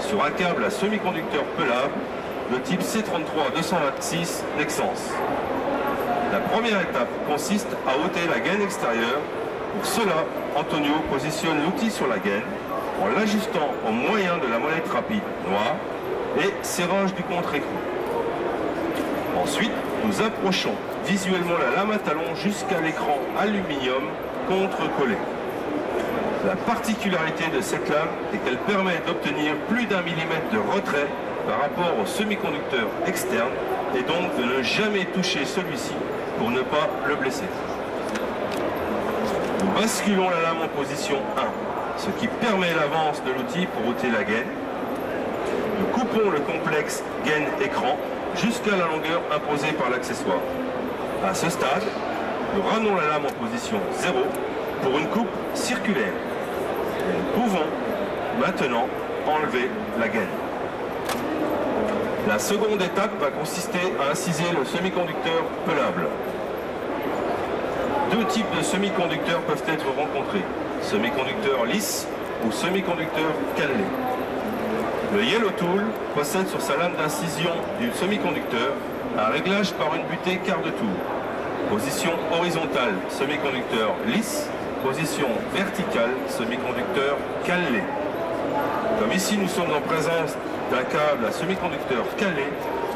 sur un câble à semi-conducteur pelable de type C33-226 Nexans. La première étape consiste à ôter la gaine extérieure. Pour cela, Antonio positionne l'outil sur la gaine en l'ajustant au moyen de la molette rapide noire et serrage du contre-écrou. Ensuite, nous approchons visuellement la lame à talon jusqu'à l'écran aluminium contre-collé. La particularité de cette lame est qu'elle permet d'obtenir plus d'1 millimètre de retrait par rapport au semi-conducteur externe et donc de ne jamais toucher celui-ci pour ne pas le blesser. Nous basculons la lame en position 1, ce qui permet l'avance de l'outil pour ôter la gaine. Nous coupons le complexe gaine-écran jusqu'à la longueur imposée par l'accessoire. À ce stade, nous ramenons la lame en position 0 pour une coupe circulaire. Et nous pouvons maintenant enlever la gaine. La seconde étape va consister à inciser le semi-conducteur pelable. Deux types de semi-conducteurs peuvent être rencontrés, semi-conducteur lisse ou semi-conducteur cannelé. Le Yellow Tool possède sur sa lame d'incision du semi-conducteur un réglage par une butée quart de tour. Position horizontale, semi-conducteur lisse, position verticale, semi-conducteur cannelé. Comme ici nous sommes en présence d'un câble à semi-conducteur cannelé,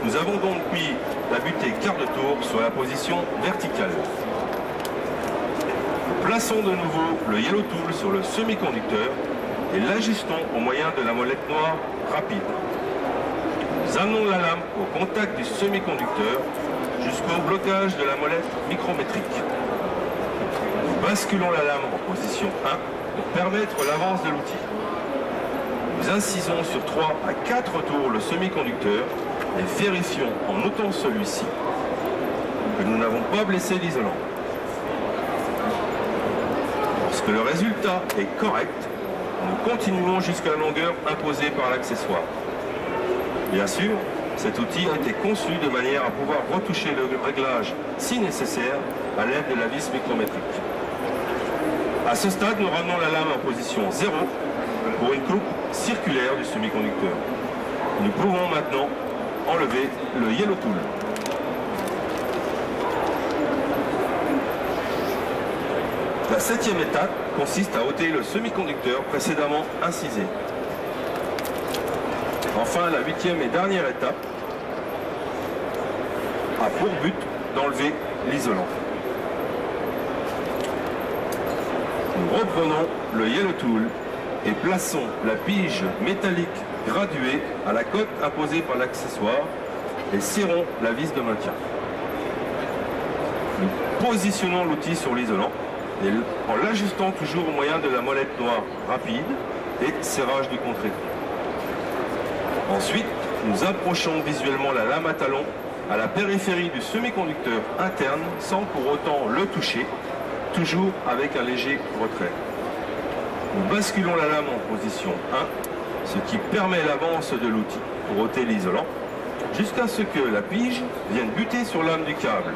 nous avons donc mis la butée quart de tour sur la position verticale. Plaçons de nouveau le Yellow Tool sur le semi-conducteur et l'ajustons au moyen de la molette noire rapide. Nous amenons la lame au contact du semi-conducteur jusqu'au blocage de la molette micrométrique. Nous basculons la lame en position 1 pour permettre l'avance de l'outil. Nous incisons sur 3 à 4 tours le semi-conducteur et vérifions en ôtant celui-ci que nous n'avons pas blessé l'isolant. Lorsque le résultat est correct, nous continuons jusqu'à la longueur imposée par l'accessoire. Bien sûr, cet outil a été conçu de manière à pouvoir retoucher le réglage, si nécessaire, à l'aide de la vis micrométrique. À ce stade, nous ramenons la lame en position 0 pour une coupe circulaire du semi-conducteur. Nous pouvons maintenant enlever le Yellow Tool. La septième étape consiste à ôter le semi-conducteur précédemment incisé. Enfin, la huitième et dernière étape a pour but d'enlever l'isolant. Nous reprenons le Yellow Tool et plaçons la pige métallique graduée à la cote imposée par l'accessoire et serrons la vis de maintien. Nous positionnons l'outil sur l'isolant en l'ajustant toujours au moyen de la molette noire rapide et serrage du contre-écrou. Ensuite, nous approchons visuellement la lame à talon à la périphérie du semi-conducteur interne sans pour autant le toucher, toujours avec un léger retrait. Nous basculons la lame en position 1, ce qui permet l'avance de l'outil pour ôter l'isolant, jusqu'à ce que la pige vienne buter sur l'âme du câble.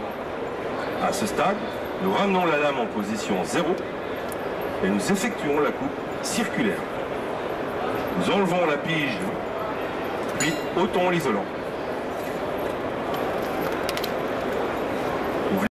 À ce stade, nous ramenons la lame en position 0 et nous effectuons la coupe circulaire. Nous enlevons la pige, puis ôtons l'isolant.